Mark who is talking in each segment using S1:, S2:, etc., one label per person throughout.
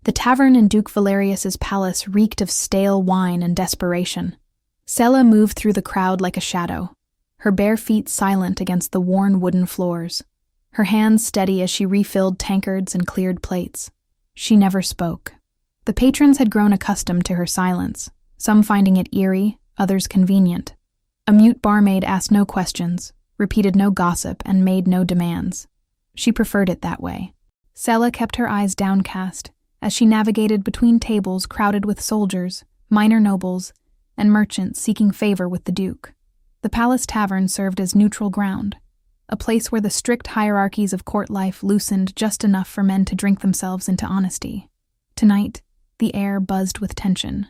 S1: The tavern in Duke Valerius's palace reeked of stale wine and desperation. Sela moved through the crowd like a shadow, her bare feet silent against the worn wooden floors, her hands steady as she refilled tankards and cleared plates. She never spoke. The patrons had grown accustomed to her silence, some finding it eerie, others convenient. A mute barmaid asked no questions, repeated no gossip, and made no demands. She preferred it that way. Sela kept her eyes downcast as she navigated between tables crowded with soldiers, minor nobles, and merchants seeking favor with the Duke. The palace tavern served as neutral ground, a place where the strict hierarchies of court life loosened just enough for men to drink themselves into honesty. Tonight, the air buzzed with tension.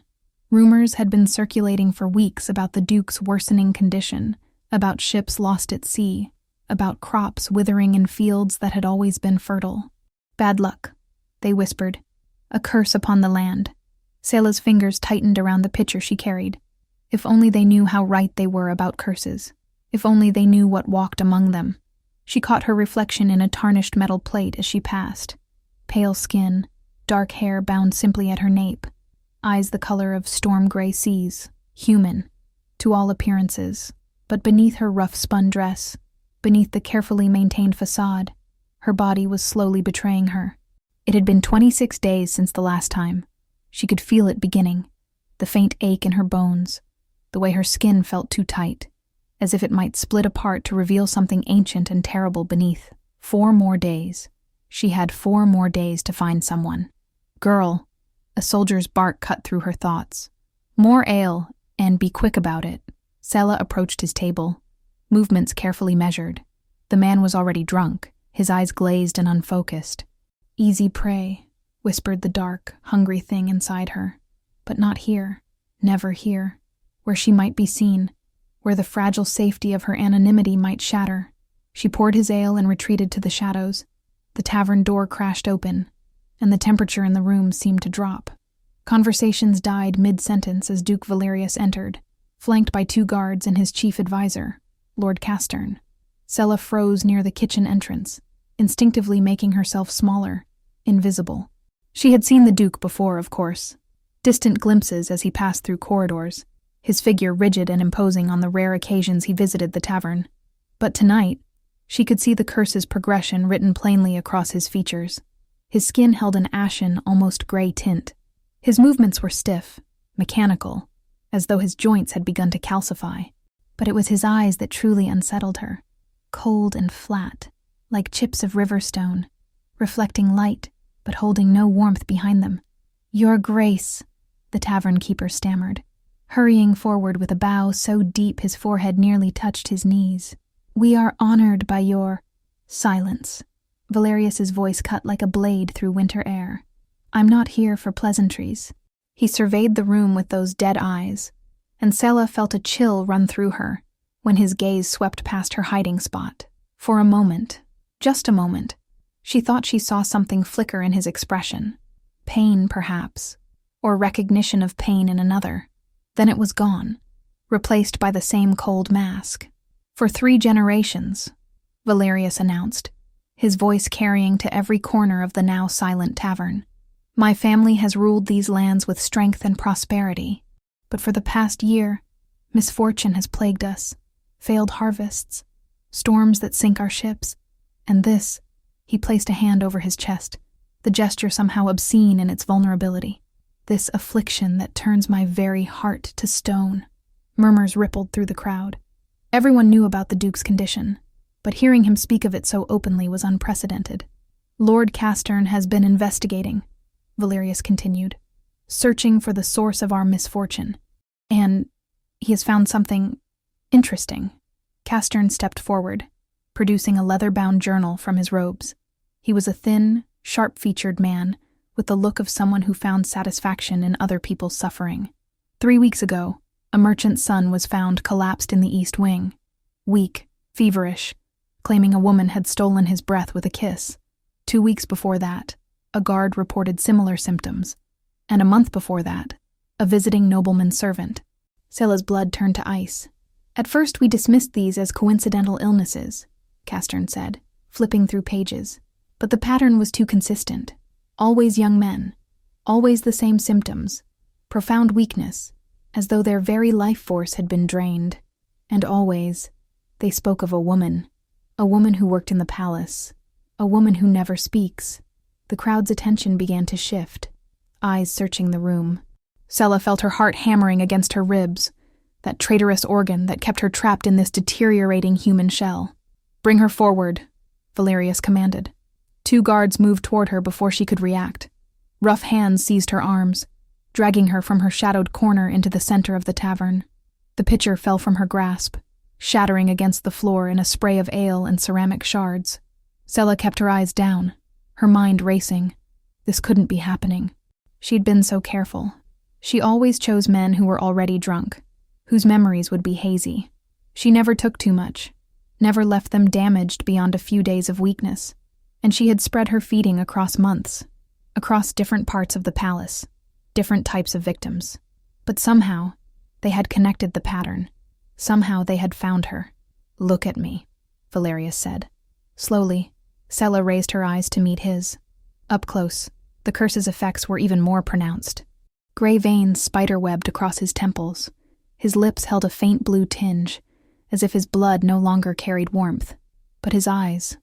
S1: Rumors had been circulating for weeks about the Duke's worsening condition, about ships lost at sea, about crops withering in fields that had always been fertile. Bad luck, they whispered. A curse upon the land. Sela's fingers tightened around the pitcher she carried. If only they knew how right they were about curses. If only they knew what walked among them. She caught her reflection in a tarnished metal plate as she passed. Pale skin, dark hair bound simply at her nape, eyes the color of storm-gray seas, human, to all appearances. But beneath her rough-spun dress, beneath the carefully maintained facade, her body was slowly betraying her. It had been 26 days since the last time. She could feel it beginning, the faint ache in her bones, the way her skin felt too tight, as if it might split apart to reveal something ancient and terrible beneath. 4 more days. She had 4 more days to find someone. Girl, a soldier's bark cut through her thoughts. More ale, and be quick about it. Sela approached his table, movements carefully measured. The man was already drunk, his eyes glazed and unfocused. Easy prey, whispered the dark, hungry thing inside her. But not here, never here, where she might be seen, where the fragile safety of her anonymity might shatter. She poured his ale and retreated to the shadows. The tavern door crashed open, and the temperature in the room seemed to drop. Conversations died mid-sentence as Duke Valerius entered, flanked by 2 guards and his chief advisor, Lord Castern. Sela froze near the kitchen entrance, instinctively making herself smaller, invisible. She had seen the Duke before, of course. Distant glimpses as he passed through corridors, his figure rigid and imposing on the rare occasions he visited the tavern. But tonight, she could see the curse's progression written plainly across his features. His skin held an ashen, almost gray tint. His movements were stiff, mechanical, as though his joints had begun to calcify. But it was his eyes that truly unsettled her, cold and flat, like chips of river stone, reflecting light, but holding no warmth behind them. "Your Grace," the tavern keeper stammered, hurrying forward with a bow so deep his forehead nearly touched his knees. "We are honored by your—" Silence. Valerius's voice cut like a blade through winter air. "I'm not here for pleasantries." He surveyed the room with those dead eyes, and Sela felt a chill run through her when his gaze swept past her hiding spot. For a moment, just a moment, she thought she saw something flicker in his expression. Pain, perhaps, or recognition of pain in another. Then it was gone, replaced by the same cold mask. "For 3 generations," Valerius announced, his voice carrying to every corner of the now silent tavern. "My family has ruled these lands with strength and prosperity. But for the past year, misfortune has plagued us. Failed harvests, storms that sink our ships, and this," he placed a hand over his chest, the gesture somehow obscene in its vulnerability. "This affliction that turns my very heart to stone." Murmurs rippled through the crowd. Everyone knew about the Duke's condition, but hearing him speak of it so openly was unprecedented. "Lord Castern has been investigating," Valerius continued, "searching for the source of our misfortune. And he has found something interesting." Castern stepped forward, producing a leather-bound journal from his robes. He was a thin, sharp-featured man with the look of someone who found satisfaction in other people's suffering. 3 weeks ago, a merchant's son was found collapsed in the east wing, weak, feverish, claiming a woman had stolen his breath with a kiss. 2 weeks before that, a guard reported similar symptoms, and a month before that, a visiting nobleman's servant. Sela's blood turned to ice. "At first we dismissed these as coincidental illnesses," Castern said, flipping through pages. "But the pattern was too consistent. Always young men, Always the same symptoms, profound weakness, as though their very life force had been drained. And always, they spoke of a woman who worked in the palace, a woman who never speaks. The crowd's attention began to shift, eyes searching the room. Sela felt her heart hammering against her ribs, that traitorous organ that kept her trapped in this deteriorating human shell. "Bring her forward," Valerius commanded. 2 guards moved toward her before she could react. Rough hands seized her arms, dragging her from her shadowed corner into the center of the tavern. The pitcher fell from her grasp, shattering against the floor in a spray of ale and ceramic shards. Sela kept her eyes down, her mind racing. This couldn't be happening. She'd been so careful. She always chose men who were already drunk, whose memories would be hazy. She never took too much, never left them damaged beyond a few days of weakness, and she had spread her feeding across months, across different parts of the palace, different types of victims. But somehow, they had connected the pattern. Somehow they had found her. "Look at me," Valerius said. Slowly, Sela raised her eyes to meet his. Up close, the curse's effects were even more pronounced. Gray veins spiderwebbed across his temples. His lips held a faint blue tinge, as if his blood no longer carried warmth. But his eyes,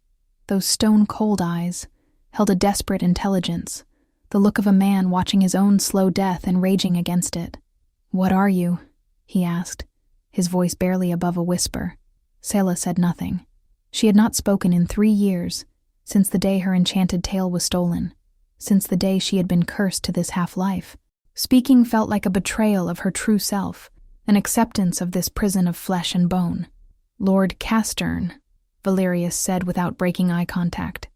S1: those stone-cold eyes, held a desperate intelligence, the look of a man watching his own slow death and raging against it. "What are you?" he asked, his voice barely above a whisper. Sela said nothing. She had not spoken in 3 years, since the day her enchanted tale was stolen, since the day she had been cursed to this half-life. Speaking felt like a betrayal of her true self, an acceptance of this prison of flesh and bone. "Lord Castern," Valerius said without breaking eye contact,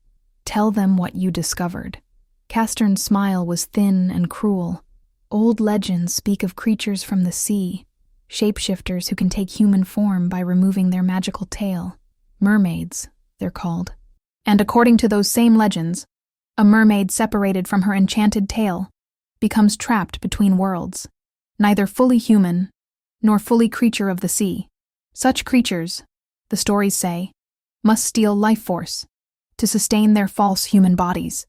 S1: "tell them what you discovered." Castern's smile was thin and cruel. "Old legends speak of creatures from the sea, shapeshifters who can take human form by removing their magical tail. Mermaids, they're called. And according to those same legends, a mermaid separated from her enchanted tail becomes trapped between worlds, neither fully human nor fully creature of the sea. Such creatures, the stories say, must steal life force to sustain their false human bodies."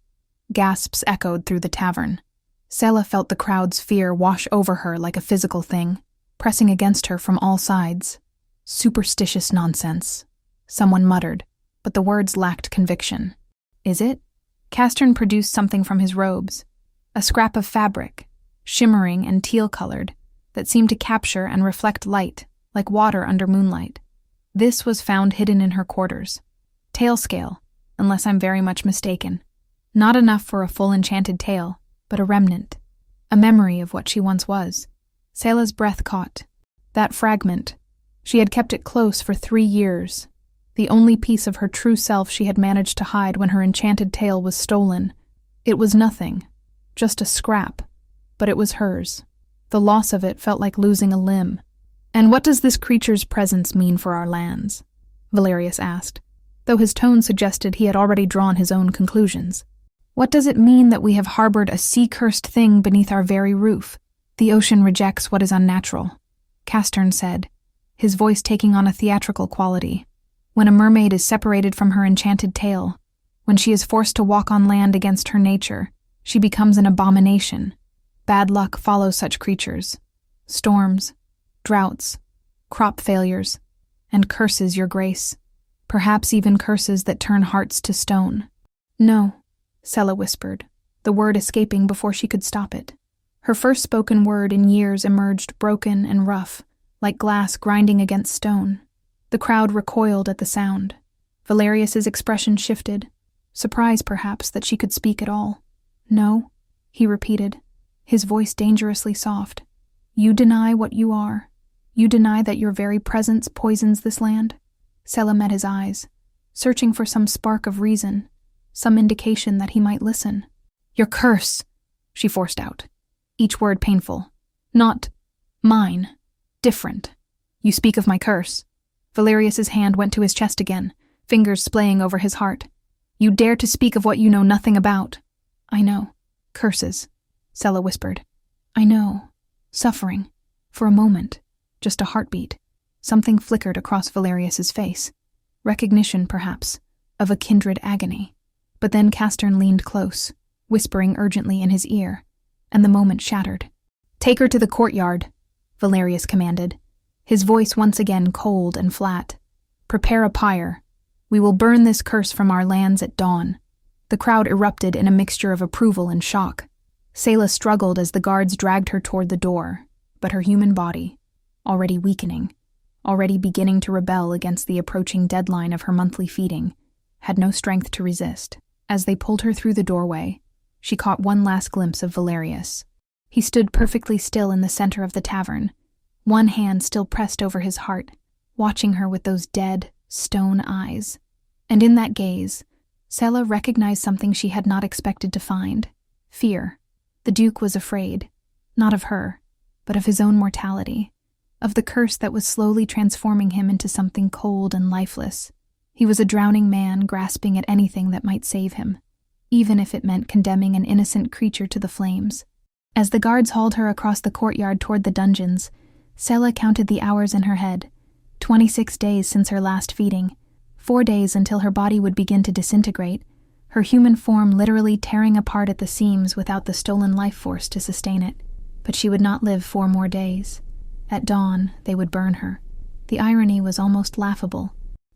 S1: Gasps echoed through the tavern. Sela felt the crowd's fear wash over her like a physical thing, pressing against her from all sides. "Superstitious nonsense," someone muttered, but the words lacked conviction. "Is it?" Castern produced something from his robes, a scrap of fabric, shimmering and teal-colored, that seemed to capture and reflect light, like water under moonlight. This was found hidden in her quarters. Tail scale, unless I'm very much mistaken. Not enough for a full enchanted tail, but a remnant, a memory of what she once was. Sela's breath caught. That fragment. She had kept it close for 3 years. The only piece of her true self she had managed to hide when her enchanted tail was stolen. It was nothing, just a scrap, but it was hers. The loss of it felt like losing a limb. "And what does this creature's presence mean for our lands?" Valerius asked, though his tone suggested he had already drawn his own conclusions. "What does it mean that we have harbored a sea-cursed thing beneath our very roof? The ocean rejects what is unnatural," Castern said, his voice taking on a theatrical quality. "When a mermaid is separated from her enchanted tail, when she is forced to walk on land against her nature, she becomes an abomination. Bad luck follows such creatures. Storms, droughts, crop failures, and curses, your grace. Perhaps even curses that turn hearts to stone." "No," Sela whispered, the word escaping before she could stop it. Her first spoken word in years emerged broken and rough, like glass grinding against stone. The crowd recoiled at the sound. Valerius's expression shifted, surprise perhaps that she could speak at all. "No," he repeated, his voice dangerously soft. "You deny what you are. You deny that your very presence poisons this land?" Sela met his eyes, searching for some spark of reason, some indication that he might listen. "Your curse," she forced out, each word painful. "Not mine. Different. You speak of my curse." Valerius's hand went to his chest again, fingers splaying over his heart. "You dare to speak of what you know nothing about." "I know. Curses," Sela whispered. "I know. Suffering. For a moment. Just a heartbeat." Something flickered across Valerius's face. Recognition, perhaps, of a kindred agony. But then Castern leaned close, whispering urgently in his ear. and the moment shattered. "Take her to the courtyard," Valerius commanded, his voice once again cold and flat. "Prepare a pyre. We will burn this curse from our lands at dawn." The crowd erupted in a mixture of approval and shock. Selah struggled as the guards dragged her toward the door, but her human body, already weakening, already beginning to rebel against the approaching deadline of her monthly feeding, had no strength to resist. As they pulled her through the doorway, she caught one last glimpse of Valerius. He stood perfectly still in the center of the tavern, one hand still pressed over his heart, watching her with those dead, stone eyes. And in that gaze, Selah recognized something she had not expected to find: fear. The Duke was afraid, not of her, but of his own mortality, of the curse that was slowly transforming him into something cold and lifeless. He was a drowning man grasping at anything that might save him, even if it meant condemning an innocent creature to the flames. As the guards hauled her across the courtyard toward the dungeons, Selah counted the hours in her head. 26 days since her last feeding, 4 days until her body would begin to disintegrate, her human form literally tearing apart at the seams without the stolen life force to sustain it. But she would not live 4 more days. At dawn, they would burn her. The irony was almost laughable.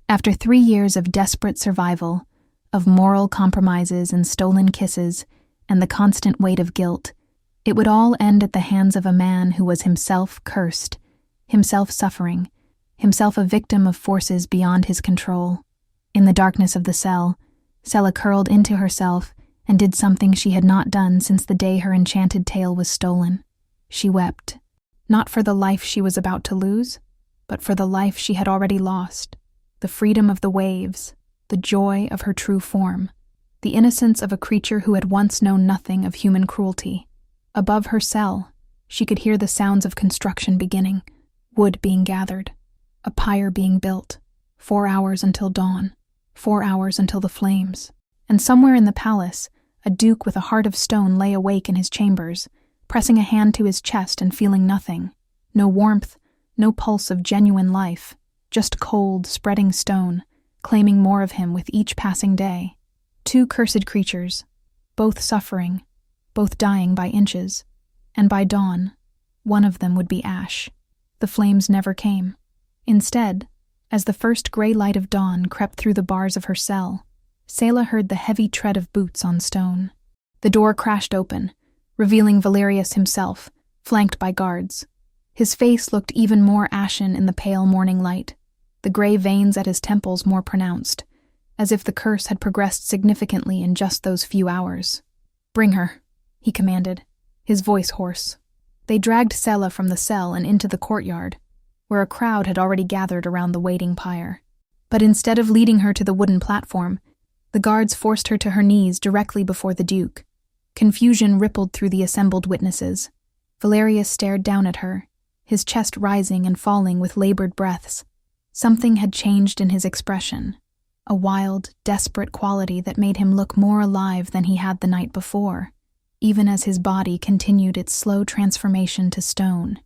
S1: After 3 years of desperate survival, of moral compromises and stolen kisses, and the constant weight of guilt, it would all end at the hands of a man who was himself cursed, himself suffering, himself a victim of forces beyond his control. In the darkness of the cell, Selah curled into herself and did something she had not done since the day her enchanted tale was stolen. She wept, not for the life she was about to lose, but for the life she had already lost, the freedom of the waves, the joy of her true form, the innocence of a creature who had once known nothing of human cruelty. Above her cell, she could hear the sounds of construction beginning, wood being gathered, a pyre being built, 4 hours until dawn, 4 hours until the flames. And somewhere in the palace, a duke with a heart of stone lay awake in his chambers, pressing a hand to his chest and feeling nothing. No warmth, no pulse of genuine life, just cold, spreading stone, claiming more of him with each passing day. 2 cursed creatures, both suffering, both dying by inches, and by dawn, one of them would be ash. The flames never came. Instead, as the first gray light of dawn crept through the bars of her cell, Selah heard the heavy tread of boots on stone. The door crashed open, revealing Valerius himself, flanked by guards. His face looked even more ashen in the pale morning light, the gray veins at his temples more pronounced, as if the curse had progressed significantly in just those few hours. "Bring her," he commanded, his voice hoarse. They dragged Selah from the cell and into the courtyard, where a crowd had already gathered around the waiting pyre. But instead of leading her to the wooden platform, the guards forced her to her knees directly before the Duke. Confusion rippled through the assembled witnesses. Valerius stared down at her, his chest rising and falling with labored breaths. Something had changed in his expression, a wild, desperate quality that made him look more alive than he had the night before, even as his body continued its slow transformation to stone.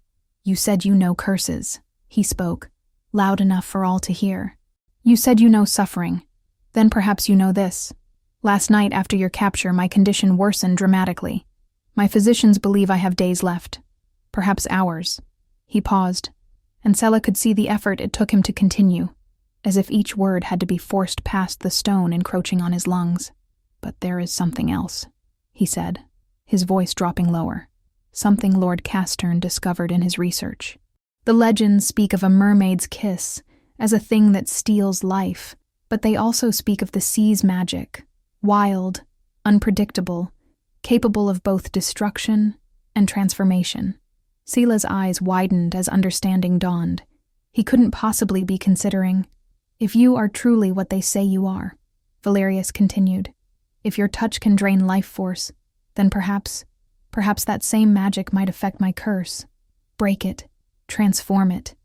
S1: "You said you know curses," he spoke, loud enough for all to hear. "You said you know suffering. Then perhaps you know this. Last night after your capture, my condition worsened dramatically. My physicians believe I have days left. Perhaps hours." He paused, and Selah could see the effort it took him to continue, as if each word had to be forced past the stone encroaching on his lungs. "But there is something else," he said, his voice dropping lower. Something Lord Castern discovered in his research. The legends speak of a mermaid's kiss as a thing that steals life, but they also speak of the sea's magic, wild, unpredictable, capable of both destruction and transformation. Selah's eyes widened as understanding dawned. He couldn't possibly be considering. "If you are truly what they say you are," Valerius continued, "if your touch can drain life force, then perhaps that same magic might affect my curse. Break it. Transform it.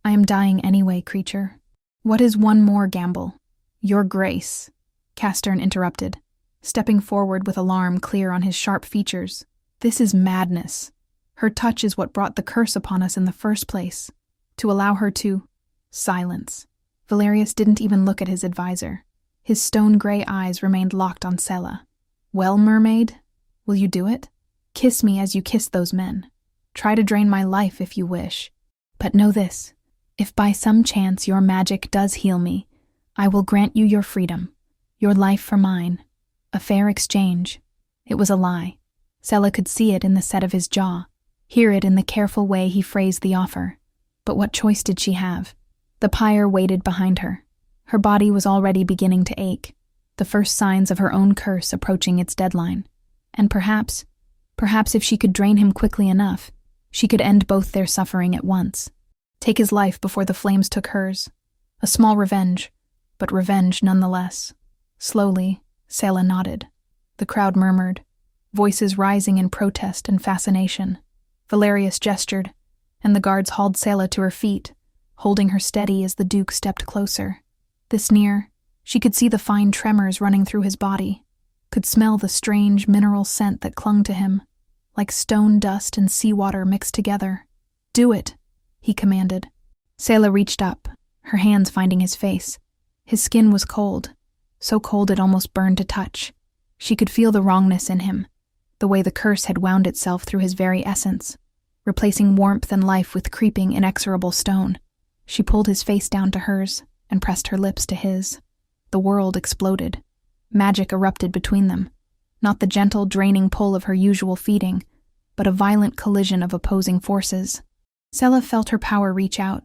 S1: I am dying anyway, creature." "What is one more gamble?" "Your grace," Castern interrupted, stepping forward with alarm clear on his sharp features. "This is madness. Her touch is what brought the curse upon us in the first place. To allow her to—" Silence. Valerius didn't even look at his advisor. His stone-gray eyes remained locked on Selah. "Well, Mermaid, will you do it?" Kiss me as you kissed those men. Try to drain my life if you wish. But know this, if by some chance your magic does heal me, I will grant you your freedom, your life for mine. A fair exchange. It was a lie. Sela could see it in the set of his jaw, hear it in the careful way he phrased the offer. But what choice did she have? The pyre waited behind her. Her body was already beginning to ache, the first signs of her own curse approaching its deadline. And perhaps if she could drain him quickly enough, she could end both their suffering at once. Take his life before the flames took hers. A small revenge, but revenge nonetheless. Slowly, Sela nodded. The crowd murmured, voices rising in protest and fascination. Valerius gestured, and the guards hauled Sela to her feet, holding her steady as the Duke stepped closer. This near, she could see the fine tremors running through his body, could smell the strange mineral scent that clung to him, like stone dust and seawater mixed together. "Do it," he commanded. Sela reached up, her hands finding his face. His skin was cold, so cold it almost burned to touch. She could feel the wrongness in him, the way the curse had wound itself through his very essence, replacing warmth and life with creeping, inexorable stone. She pulled his face down to hers and pressed her lips to his. The world exploded. Magic erupted between them, not the gentle, draining pull of her usual feeding, but a violent collision of opposing forces. Sela felt her power reach out,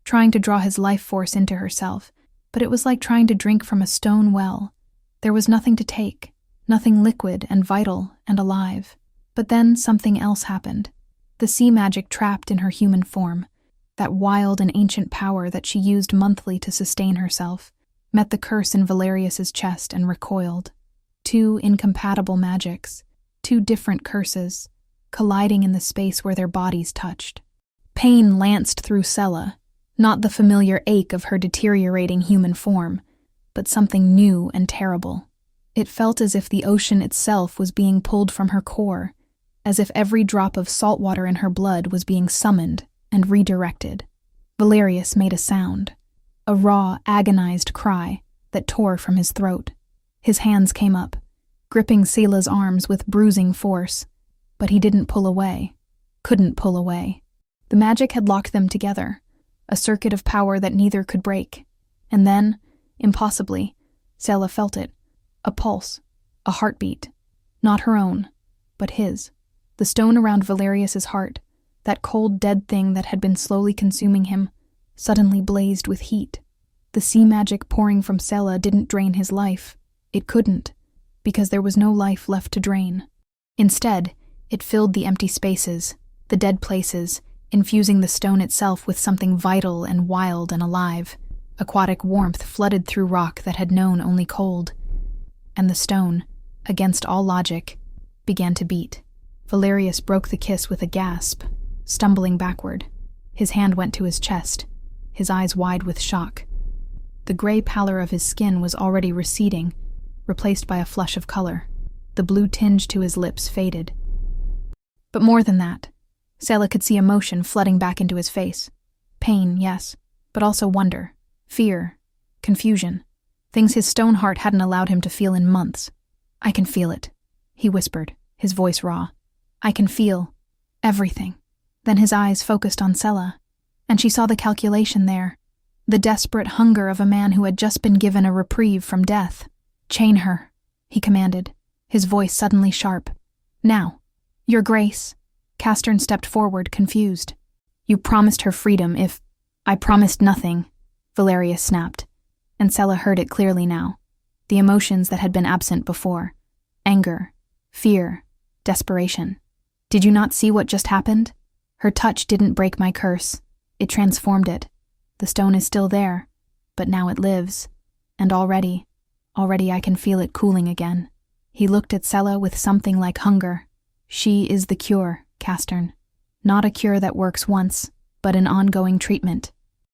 S1: trying to draw his life force into herself, but it was like trying to drink from a stone well. There was nothing to take, nothing liquid and vital and alive. But then something else happened. The sea magic trapped in her human form, that wild and ancient power that she used monthly to sustain herself, met the curse in Valerius's chest and recoiled. Two incompatible magics, two different curses, colliding in the space where their bodies touched. Pain lanced through Sela, not the familiar ache of her deteriorating human form, but something new and terrible. It felt as if the ocean itself was being pulled from her core, as if every drop of salt water in her blood was being summoned and redirected. Valerius made a sound, a raw, agonized cry that tore from his throat. His hands came up, gripping Sela's arms with bruising force, but he didn't pull away, couldn't pull away. The magic had locked them together, a circuit of power that neither could break. And then, impossibly, Sela felt it, a pulse, a heartbeat, not her own, but his. The stone around Valerius's heart, that cold, dead thing that had been slowly consuming him, suddenly blazed with heat. The sea magic pouring from Sela didn't drain his life. It couldn't, because there was no life left to drain. Instead, it filled the empty spaces, the dead places, infusing the stone itself with something vital and wild and alive. Aquatic warmth flooded through rock that had known only cold. And the stone, against all logic, began to beat. Valerius broke the kiss with a gasp, stumbling backward. His hand went to his chest, his eyes wide with shock. The gray pallor of his skin was already receding, replaced by a flush of color. The blue tinge to his lips faded. But more than that, Sela could see emotion flooding back into his face. Pain, yes, but also wonder, fear, confusion. Things his stone heart hadn't allowed him to feel in months. "I can feel it," he whispered, his voice raw. "I can feel everything." Then his eyes focused on Sela, and she saw the calculation there, the desperate hunger of a man who had just been given a reprieve from death. "Chain her," he commanded, his voice suddenly sharp. "Now." "Your Grace." Castern stepped forward, confused. "You promised her freedom if—" "I promised nothing," Valerius snapped, and Sela heard it clearly now. The emotions that had been absent before. Anger, fear, desperation. "Did you not see what just happened? Her touch didn't break my curse. It transformed it. The stone is still there, but now it lives. And already I can feel it cooling again." He looked at Sela with something like hunger. "She is the cure, Castern. Not a cure that works once, but an ongoing treatment.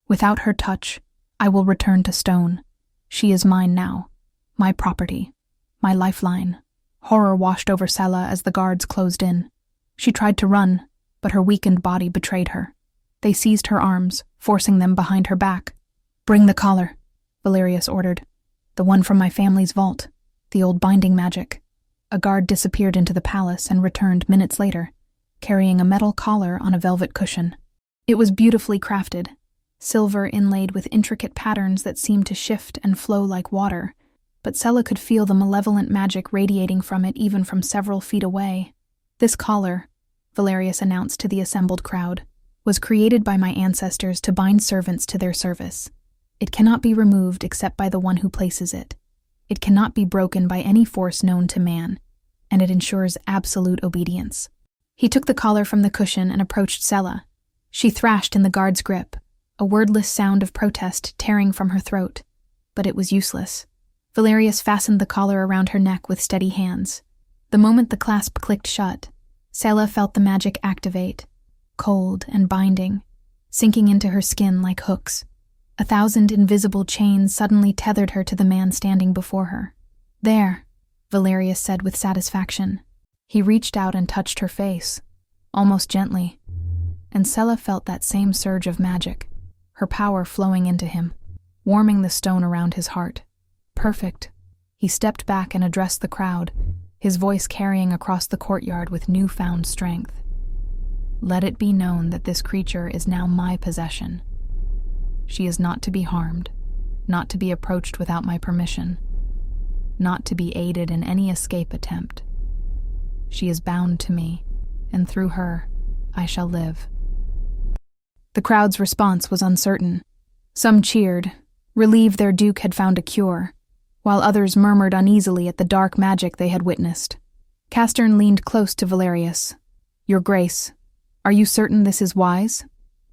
S1: Without her touch, I will return to stone. She is mine now, my property, my lifeline." Horror washed over Sela as the guards closed in. She tried to run, but her weakened body betrayed her. They seized her arms, forcing them behind her back. "Bring the collar," Valerius ordered. "The one from my family's vault, the old binding magic." A guard disappeared into the palace and returned minutes later, carrying a metal collar on a velvet cushion. It was beautifully crafted, silver inlaid with intricate patterns that seemed to shift and flow like water, but Sela could feel the malevolent magic radiating from it even from several feet away. This collar, Valerius announced to the assembled crowd, was created by my ancestors to bind servants to their service. It cannot be removed except by the one who places it. It cannot be broken by any force known to man, and it ensures absolute obedience. He took the collar from the cushion and approached Sela. She thrashed in the guard's grip, a wordless sound of protest tearing from her throat, but it was useless. Valerius fastened the collar around her neck with steady hands. The moment the clasp clicked shut, Sela felt the magic activate, cold and binding, sinking into her skin like hooks. 1,000 invisible chains suddenly tethered her to the man standing before her. "There," Valerius said with satisfaction. He reached out and touched her face, almost gently, and Sela felt that same surge of magic, her power flowing into him, warming the stone around his heart. "Perfect." He stepped back and addressed the crowd, his voice carrying across the courtyard with newfound strength. "Let it be known that this creature is now my possession. She is not to be harmed, not to be approached without my permission, not to be aided in any escape attempt. She is bound to me, and through her, I shall live." The crowd's response was uncertain. Some cheered, relieved their duke had found a cure, while others murmured uneasily at the dark magic they had witnessed. Castern leaned close to Valerius. "Your Grace, are you certain this is wise?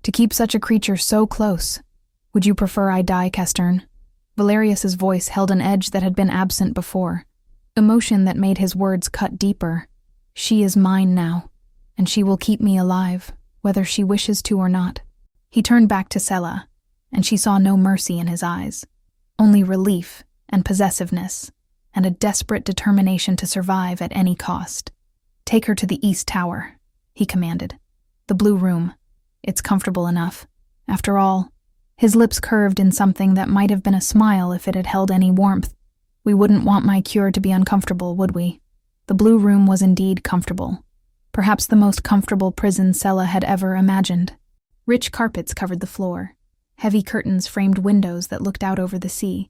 S1: To keep such a creature so close? Would you prefer I die, Castern?" Valerius's voice held an edge that had been absent before, emotion that made his words cut deeper. "She is mine now, and she will keep me alive, whether she wishes to or not." He turned back to Sela, and she saw no mercy in his eyes, only relief and possessiveness, and a desperate determination to survive at any cost. "Take her to the East Tower," he commanded. "The blue room. It's comfortable enough. After all," his lips curved in something that might have been a smile if it had held any warmth. "We wouldn't want my cure to be uncomfortable, would we?" The blue room was indeed comfortable, perhaps the most comfortable prison Sela had ever imagined. Rich carpets covered the floor. Heavy curtains framed windows that looked out over the sea.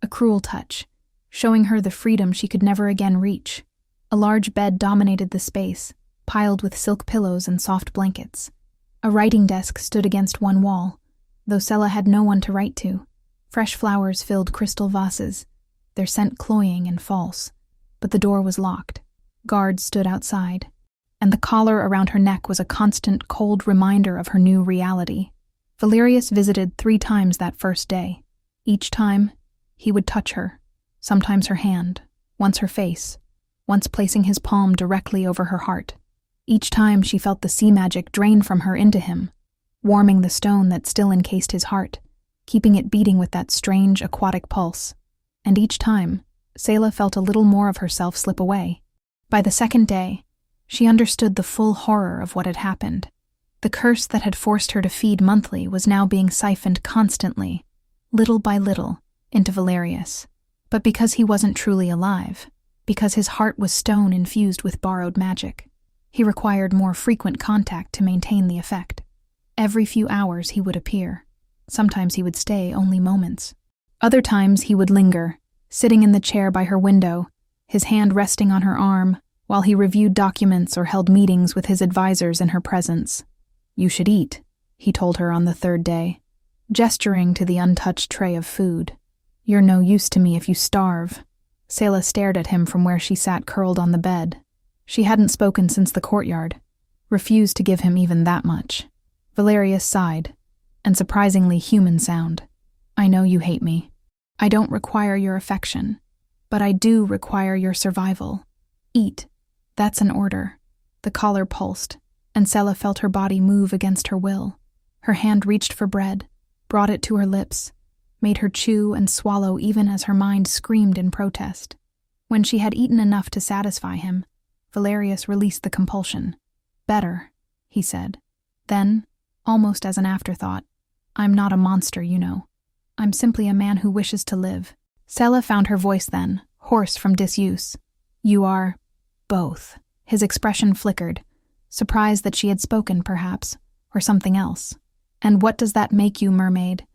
S1: A cruel touch, showing her the freedom she could never again reach. A large bed dominated the space, piled with silk pillows and soft blankets. A writing desk stood against one wall, though Sela had no one to write to. Fresh flowers filled crystal vases, their scent cloying and false. But the door was locked. Guards stood outside, and the collar around her neck was a constant, cold reminder of her new reality. Valerius visited 3 times that first day. Each time, he would touch her, sometimes her hand, once her face, once placing his palm directly over her heart. Each time she felt the sea magic drain from her into him, warming the stone that still encased his heart, keeping it beating with that strange aquatic pulse. And each time, Sela felt a little more of herself slip away. By the second day, she understood the full horror of what had happened. The curse that had forced her to feed monthly was now being siphoned constantly, little by little, into Valerius. But because he wasn't truly alive, because his heart was stone infused with borrowed magic, he required more frequent contact to maintain the effect. Every few hours he would appear. Sometimes he would stay only moments. Other times he would linger, sitting in the chair by her window, his hand resting on her arm, while he reviewed documents or held meetings with his advisors in her presence. "You should eat," he told her on the 3rd day, gesturing to the untouched tray of food. "You're no use to me if you starve." Sela stared at him from where she sat curled on the bed. She hadn't spoken since the courtyard, refused to give him even that much. Valerius sighed, and surprisingly human sound. "I know you hate me. I don't require your affection, but I do require your survival. Eat. That's an order." The collar pulsed, and Sela felt her body move against her will. Her hand reached for bread, brought it to her lips, made her chew and swallow even as her mind screamed in protest. When she had eaten enough to satisfy him, Valerius released the compulsion. "Better," he said. Then, almost as an afterthought, "I'm not a monster, you know. I'm simply a man who wishes to live." Sela found her voice then, hoarse from disuse. "You are Both. His expression flickered, surprised that she had spoken, perhaps, or something else. And what does that make you, Mermaid?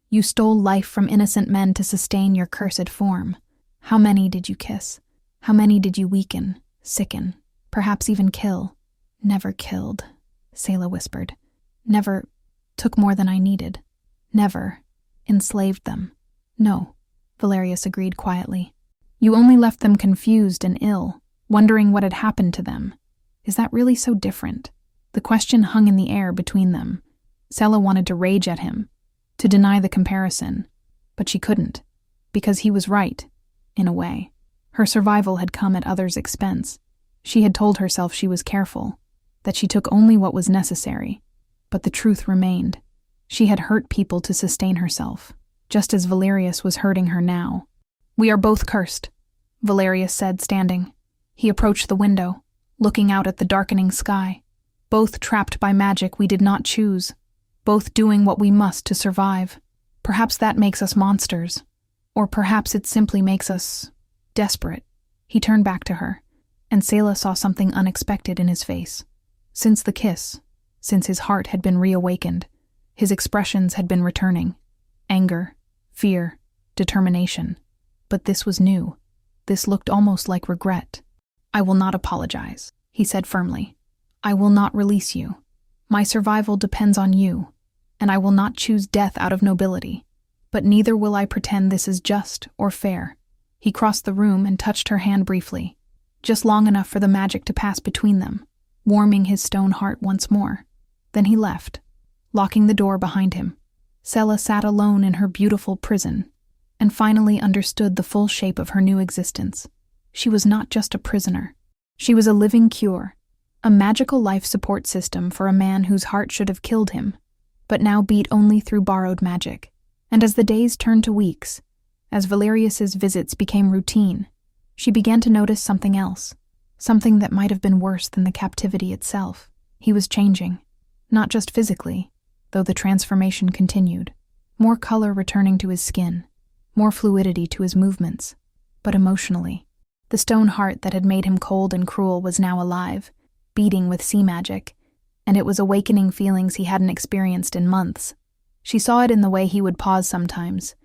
S1: You stole life from innocent men to sustain your cursed form. How many did you kiss? How many did you weaken, sicken, perhaps even kill? Never killed, Selah whispered. Never took more than I needed. Never enslaved them. No, Valerius agreed quietly. You only left them confused and ill, wondering what had happened to them. Is that really so different? The question hung in the air between them. Selah wanted to rage at him, to deny the comparison, but she couldn't, because he was right, in a way. Her survival had come at others' expense. She had told herself she was careful, that she took only what was necessary, but the truth remained. She had hurt people to sustain herself, just as Valerius was hurting her now. We are both cursed, Valerius said, standing. He approached the window, looking out at the darkening sky. Both trapped by magic we did not choose, both doing what we must to survive. Perhaps that makes us monsters, or perhaps it simply makes us desperate. He turned back to her, and Selah saw something unexpected in his face. Since the kiss, since his heart had been reawakened, his expressions had been returning. Anger, fear, determination. But this was new. This looked almost like regret. I will not apologize, he said firmly. I will not release you. My survival depends on you, and I will not choose death out of nobility. But neither will I pretend this is just or fair. He crossed the room and touched her hand briefly, just long enough for the magic to pass between them, warming his stone heart once more. Then he left, locking the door behind him. Selah sat alone in her beautiful prison, and finally understood the full shape of her new existence. She was not just a prisoner. She was a living cure, a magical life support system for a man whose heart should have killed him, but now beat only through borrowed magic. And as the days turned to weeks, as Valerius's visits became routine, she began to notice something else, something that might have been worse than the captivity itself. He was changing, not just physically, though the transformation continued, more color returning to his skin, more fluidity to his movements, but emotionally. The stone heart that had made him cold and cruel was now alive, beating with sea magic, and it was awakening feelings he hadn't experienced in months. She saw it in the way he would pause sometimes,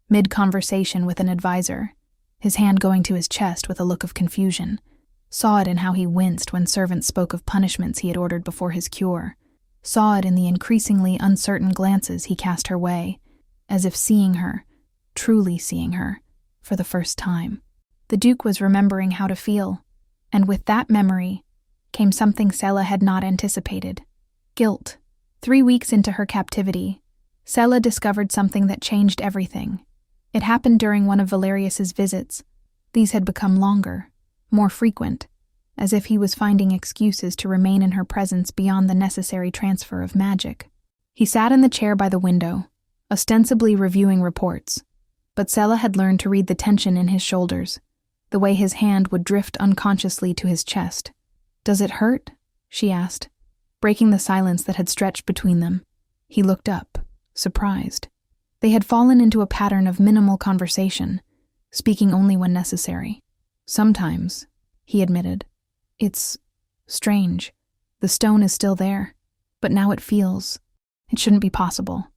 S1: mid-conversation with an advisor, his hand going to his chest with a look of confusion. Saw it in how he winced when servants spoke of punishments he had ordered before his cure. Saw it in the increasingly uncertain glances he cast her way, as if seeing her, truly seeing her, for the first time. The Duke was remembering how to feel, and with that memory came something Selah had not anticipated. Guilt. 3 weeks into her captivity, Selah discovered something that changed everything. It happened during one of Valerius's visits. These had become longer, more frequent, as if he was finding excuses to remain in her presence beyond the necessary transfer of magic. He sat in the chair by the window, ostensibly reviewing reports, but Selah had learned to read the tension in his shoulders, the way his hand would drift unconsciously to his chest. "Does it hurt?" she asked, breaking the silence that had stretched between them. He looked up, surprised. They had fallen into a pattern of minimal conversation, speaking only when necessary. "Sometimes," he admitted. "It's strange. The stone is still there, but now it feels. It shouldn't be possible.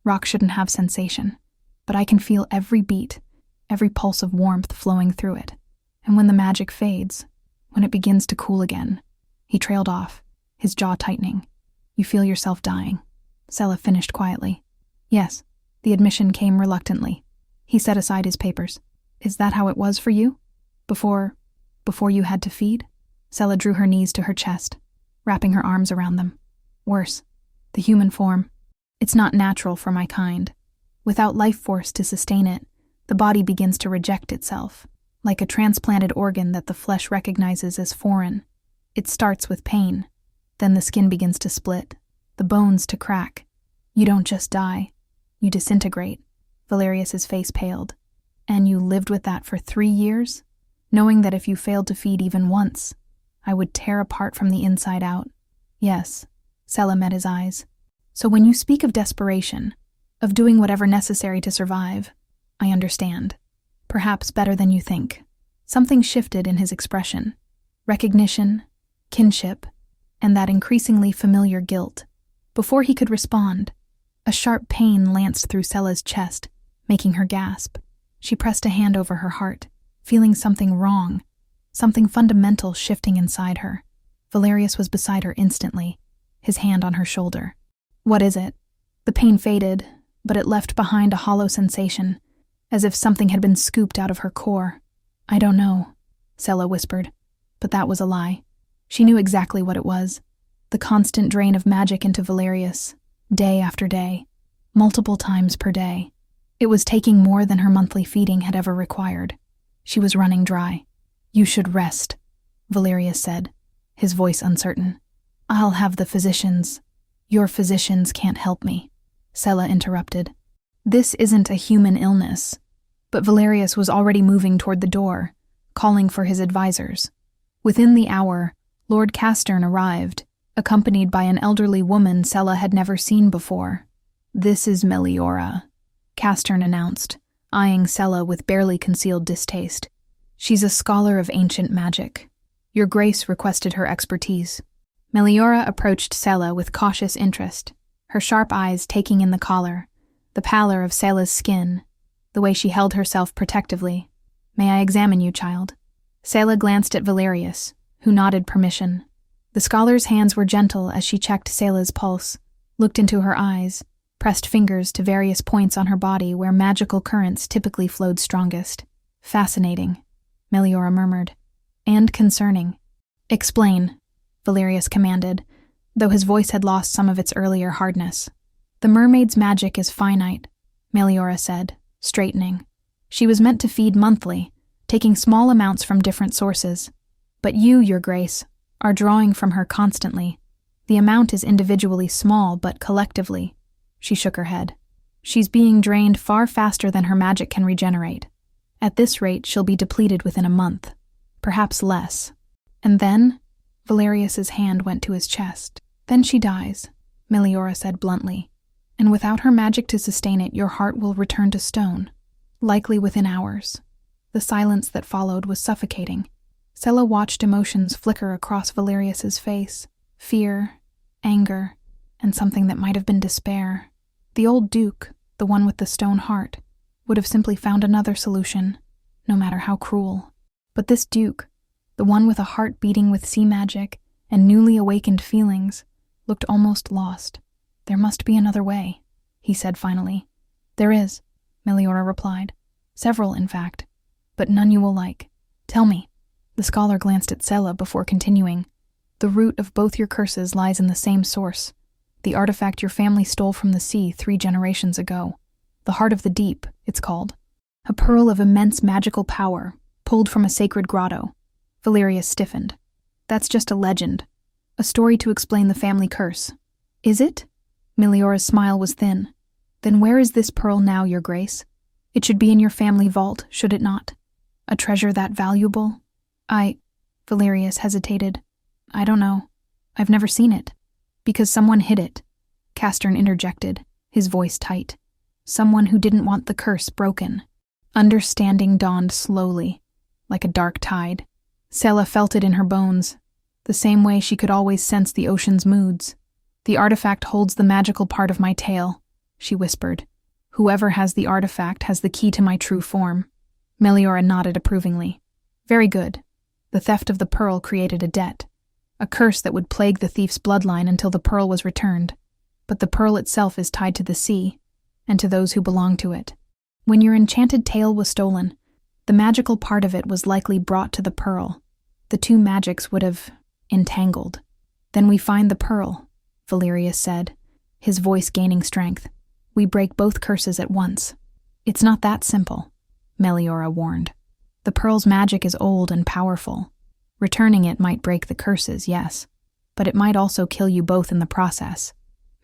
S1: Rock shouldn't have sensation. But I can feel every beat, every pulse of warmth flowing through it. And when the magic fades, when it begins to cool again," he trailed off, his jaw tightening. "You feel yourself dying," Selah finished quietly. "Yes," the admission came reluctantly. He set aside his papers. "Is that how it was for you? Before you had to feed?" Selah drew her knees to her chest, wrapping her arms around them. "Worse. The human form. It's not natural for my kind. Without life force to sustain it, the body begins to reject itself, like a transplanted organ that the flesh recognizes as foreign. It starts with pain. Then the skin begins to split, the bones to crack. You don't just die, you disintegrate." Valerius's face paled. "And you lived with that for 3 years? Knowing that if you failed to feed even once, I would tear apart from the inside out?" "Yes," Selah met his eyes. "So when you speak of desperation, of doing whatever necessary to survive, I understand. Perhaps better than you think." Something shifted in his expression. recognition, kinship, and that increasingly familiar guilt. Before he could respond, a sharp pain lanced through Sella's chest, making her gasp. She pressed a hand over her heart, feeling something wrong, something fundamental shifting inside her. Valerius was beside her instantly, his hand on her shoulder. "What is it?" The pain faded, but it left behind a hollow sensation, as if something had been scooped out of her core. "I don't know," Sella whispered, but that was a lie. She knew exactly what it was. The constant drain of magic into Valerius, day after day, multiple times per day. It was taking more than her monthly feeding had ever required. She was running dry. "You should rest," Valerius said, his voice uncertain. "I'll have the physicians." "Your physicians can't help me," Sella interrupted. "This isn't a human illness." But Valerius was already moving toward the door, calling for his advisors. Within the hour, Lord Castern arrived, accompanied by an elderly woman Sella had never seen before. "This is Meliora," Castern announced, eyeing Sella with barely concealed distaste. "She's a scholar of ancient magic. Your Grace requested her expertise." Meliora approached Sella with cautious interest, her sharp eyes taking in the collar, the pallor of Sella's skin, the way she held herself protectively. "May I examine you, child?" Sella glanced at Valerius, who nodded permission. The scholar's hands were gentle as she checked Sella's pulse, looked into her eyes, pressed fingers to various points on her body where magical currents typically flowed strongest. "Fascinating," Meliora murmured. "And concerning." "Explain," Valerius commanded, though his voice had lost some of its earlier hardness. "The mermaid's magic is finite," Meliora said, straightening. "She was meant to feed monthly, taking small amounts from different sources. But you, Your Grace, are drawing from her constantly. The amount is individually small, but collectively." She shook her head. "She's being drained far faster than her magic can regenerate. At this rate, she'll be depleted within a month, perhaps less. And then," Valerius's hand went to his chest. "Then she dies," Meliora said bluntly. "And without her magic to sustain it, your heart will return to stone, likely within hours." The silence that followed was suffocating. Sella watched emotions flicker across Valerius's face, fear, anger, and something that might have been despair. The old Duke, the one with the stone heart, would have simply found another solution, no matter how cruel. But this Duke, the one with a heart beating with sea magic and newly awakened feelings, looked almost lost. "There must be another way," he said finally. "There is," Meliora replied. "Several, in fact, but none you will like. Tell me." The scholar glanced at Sella before continuing. "The root of both your curses lies in the same source, the artifact your family stole from the sea 3 generations ago. The Heart of the Deep, it's called. A pearl of immense magical power, pulled from a sacred grotto." Valerius stiffened. "That's just a legend, a story to explain the family curse." "Is it?" Meliora's smile was thin. "Then where is this pearl now, Your Grace? It should be in your family vault, should it not? A treasure that valuable?" Valerius hesitated. "I don't know. I've never seen it." "Because someone hid it," Castern interjected, his voice tight. "Someone who didn't want the curse broken." Understanding dawned slowly, like a dark tide. Sella felt it in her bones, the same way she could always sense the ocean's moods. "The artifact holds the magical part of my tale," she whispered. "Whoever has the artifact has the key to my true form." Meliora nodded approvingly. "Very good. The theft of the pearl created a debt, a curse that would plague the thief's bloodline until the pearl was returned. But the pearl itself is tied to the sea, and to those who belong to it. When your enchanted tale was stolen, the magical part of it was likely brought to the pearl. The 2 magics would have entangled. Then we find the pearl," Valerius said, his voice gaining strength. "We break both curses at once." "It's not that simple," Meliora warned. "The pearl's magic is old and powerful. Returning it might break the curses, yes, but it might also kill you both in the process.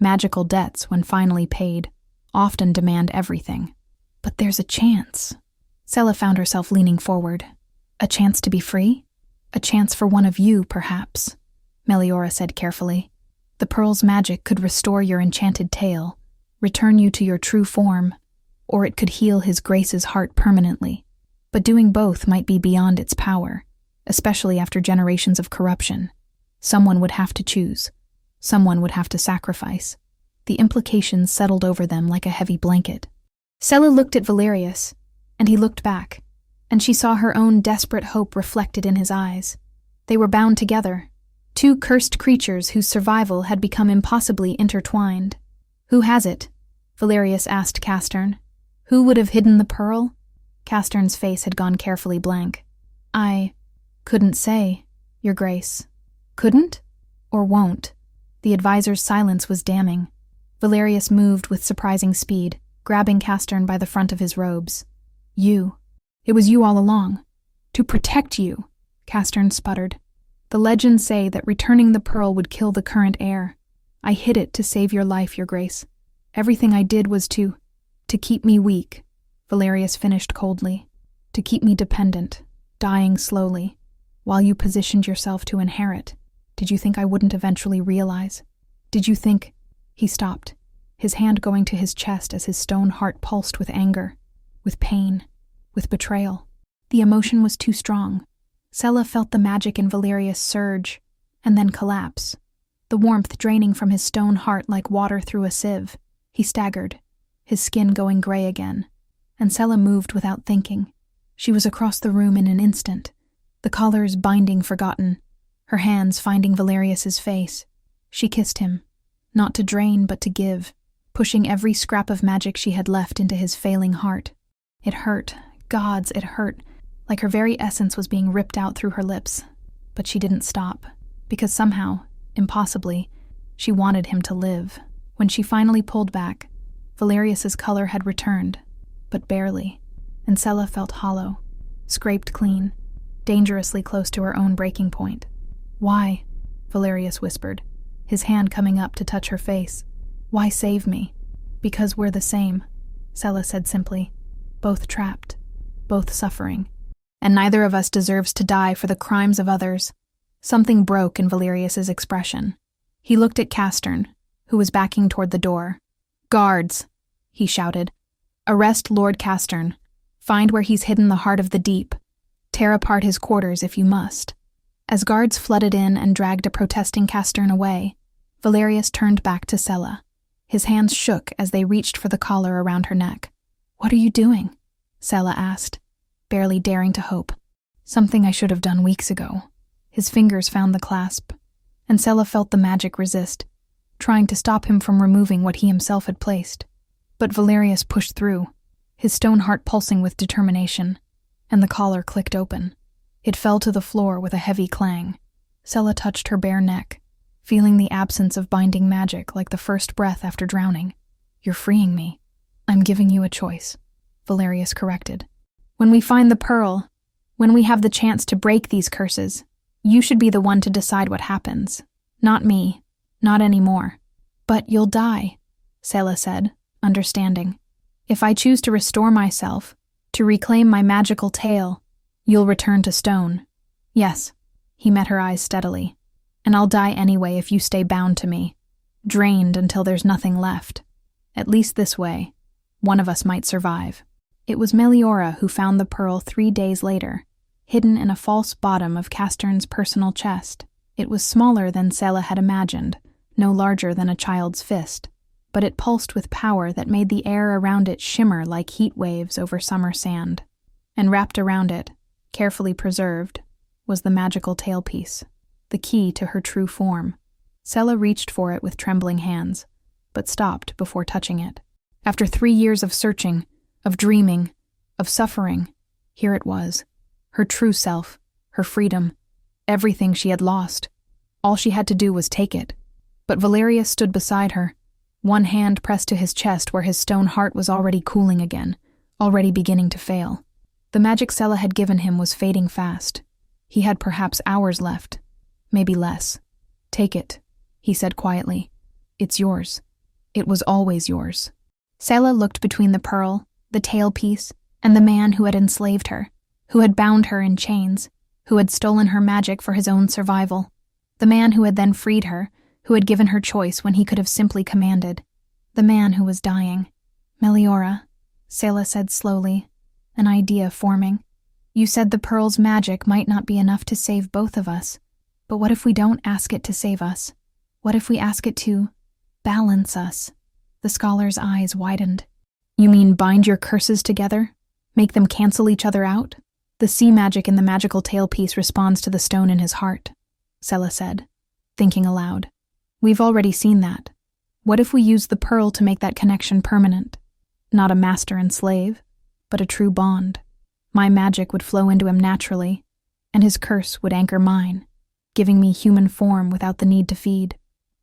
S1: Magical debts, when finally paid, often demand everything." "But there's a chance." Sella found herself leaning forward. "A chance to be free? A chance for one of you, perhaps," Meliora said carefully. "The pearl's magic could restore your enchanted tale, return you to your true form, or it could heal His Grace's heart permanently. But doing both might be beyond its power. especially after generations of corruption. Someone would have to choose. Someone would have to sacrifice. The implications settled over them like a heavy blanket. Sela looked at Valerius, and he looked back, and she saw her own desperate hope reflected in his eyes. They were bound together, two cursed creatures whose survival had become impossibly intertwined. "Who has it?" Valerius asked Castern. "Who would have hidden the pearl?" Castern's face had gone carefully blank. "I couldn't say, Your Grace." "Couldn't? Or won't?" The advisor's silence was damning. Valerius moved with surprising speed, grabbing Castern by the front of his robes. "You. It was you all along. To protect you," Castern sputtered. "The legends say that returning the pearl would kill the current heir. I hid it to save your life, Your Grace. Everything I did was to keep me weak," Valerius finished coldly. "To keep me dependent, dying slowly, while you positioned yourself to inherit. Did you think I wouldn't eventually realize? Did you think—" He stopped, his hand going to his chest as his stone heart pulsed with anger, with pain, with betrayal. The emotion was too strong. Sela felt the magic in Valerius surge, and then collapse, the warmth draining from his stone heart like water through a sieve. He staggered, his skin going gray again, and Sela moved without thinking. She was across the room in an instant, the collar's binding forgotten, her hands finding Valerius's face. She kissed him, not to drain but to give, pushing every scrap of magic she had left into his failing heart. It hurt, gods, it hurt, like her very essence was being ripped out through her lips. But she didn't stop, because somehow, impossibly, she wanted him to live. When she finally pulled back, Valerius's color had returned, but barely, and Sela felt hollow, scraped clean, dangerously close to her own breaking point. "Why?" Valerius whispered, his hand coming up to touch her face. "Why save me?" "Because we're the same," Sela said simply. "Both trapped, both suffering. And neither of us deserves to die for the crimes of others." Something broke in Valerius's expression. He looked at Castern, who was backing toward the door. "Guards," he shouted. "Arrest Lord Castern. Find where he's hidden the heart of the deep. Tear apart his quarters if you must." As guards flooded in and dragged a protesting Castern away, Valerius turned back to Sela. His hands shook as they reached for the collar around her neck. "What are you doing?" Sela asked, barely daring to hope. "Something I should have done weeks ago." His fingers found the clasp, and Sela felt the magic resist, trying to stop him from removing what he himself had placed. But Valerius pushed through, his stone heart pulsing with determination, and the collar clicked open. It fell to the floor with a heavy clang. Sela touched her bare neck, feeling the absence of binding magic like the first breath after drowning. "You're freeing me." "I'm giving you a choice," Valerius corrected. "When we find the pearl, when we have the chance to break these curses, you should be the one to decide what happens. Not me. Not anymore." "But you'll die," Sela said, understanding. "If I choose to restore myself, to reclaim my magical tail, you'll return to stone." "Yes," he met her eyes steadily. "And I'll die anyway if you stay bound to me, drained until there's nothing left. At least this way, one of us might survive." It was Meliora who found the pearl 3 days later, hidden in a false bottom of Castern's personal chest. It was smaller than Sela had imagined, no larger than a child's fist, but it pulsed with power that made the air around it shimmer like heat waves over summer sand. And wrapped around it, carefully preserved, was the magical tailpiece, the key to her true form. Sela reached for it with trembling hands, but stopped before touching it. After 3 years of searching, of dreaming, of suffering, here it was. Her true self, her freedom, everything she had lost. All she had to do was take it. But Valerius stood beside her, one hand pressed to his chest where his stone heart was already cooling again, already beginning to fail. The magic Sela had given him was fading fast. He had perhaps hours left, maybe less. "Take it," he said quietly. "It's yours. It was always yours." Sela looked between the pearl, the tailpiece, and the man who had enslaved her, who had bound her in chains, who had stolen her magic for his own survival. The man who had then freed her, who had given her choice when he could have simply commanded. The man who was dying. "Meliora," Sela said slowly, an idea forming. You said the pearl's magic might not be enough to save both of us. But what if we don't ask it to save us? What if we ask it to balance us? The scholar's eyes widened. You mean bind your curses together? Make them cancel each other out? The sea magic in the magical tailpiece responds to the stone in his heart, Sela said, thinking aloud. We've already seen that. What if we use the pearl to make that connection permanent? Not a master and slave, but a true bond. My magic would flow into him naturally, and his curse would anchor mine, giving me human form without the need to feed.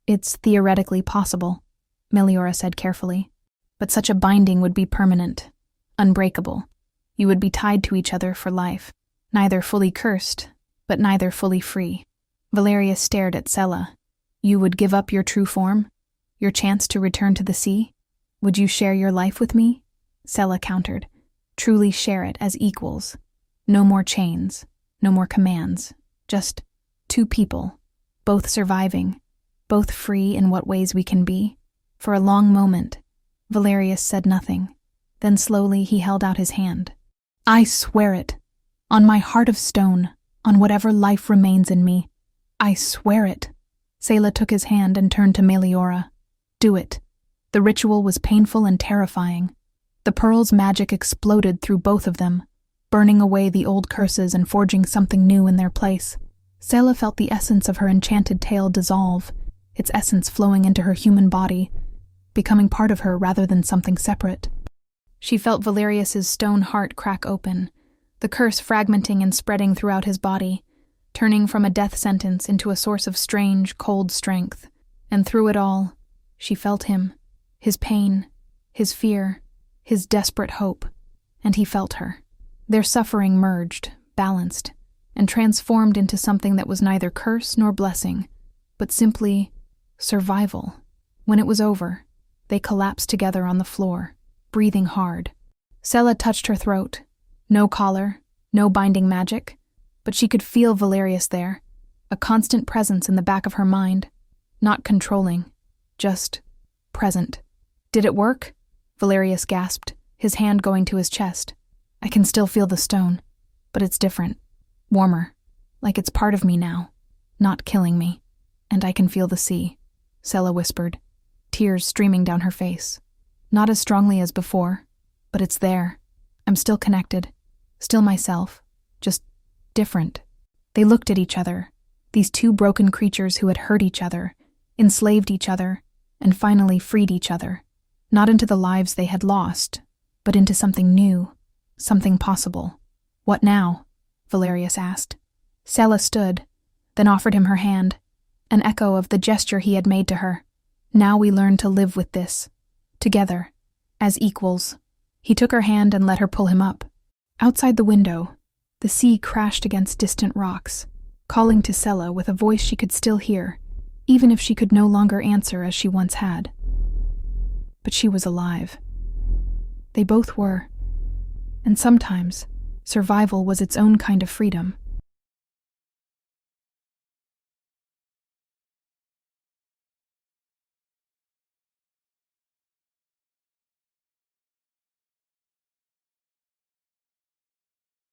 S1: It's theoretically possible, Meliora said carefully, but such a binding would be permanent, unbreakable. You would be tied to each other for life, neither fully cursed, but neither fully free. Valeria stared at Sela. You would give up your true form? Your chance to return to the sea? Would you share your life with me? Sela countered. Truly share it as equals. No more chains, no more commands, just two people, both surviving, both free in what ways we can be. For a long moment, Valerius said nothing. Then slowly he held out his hand. I swear it. On my heart of stone, on whatever life remains in me. I swear it. Sela took his hand and turned to Meliora. Do it. The ritual was painful and terrifying. The pearl's magic exploded through both of them, burning away the old curses and forging something new in their place. Sela felt the essence of her enchanted tale dissolve, its essence flowing into her human body, becoming part of her rather than something separate. She felt Valerius's stone heart crack open, the curse fragmenting and spreading throughout his body, turning from a death sentence into a source of strange, cold strength. And through it all, she felt him, his pain, his fear, his desperate hope, and he felt her. Their suffering merged, balanced, and transformed into something that was neither curse nor blessing, but simply survival. When it was over, they collapsed together on the floor, breathing hard. Sela touched her throat. No collar, no binding magic, but she could feel Valerius there, a constant presence in the back of her mind, not controlling, just present. Did it work? Valerius gasped, his hand going to his chest. I can still feel the stone, but it's different, warmer, like it's part of me now, not killing me. And I can feel the sea, Sela whispered, tears streaming down her face. Not as strongly as before, but it's there. I'm still connected, still myself, just different. They looked at each other, these two broken creatures who had hurt each other, enslaved each other, and finally freed each other. Not into the lives they had lost, but into something new, something possible. What now? Valerius asked. Sela stood, then offered him her hand, an echo of the gesture he had made to her. Now we learn to live with this, together, as equals. He took her hand and let her pull him up. Outside the window, the sea crashed against distant rocks, calling to Sela with a voice she could still hear, even if she could no longer answer as she once had. But she was alive. They both were. And sometimes, survival was its own kind of freedom.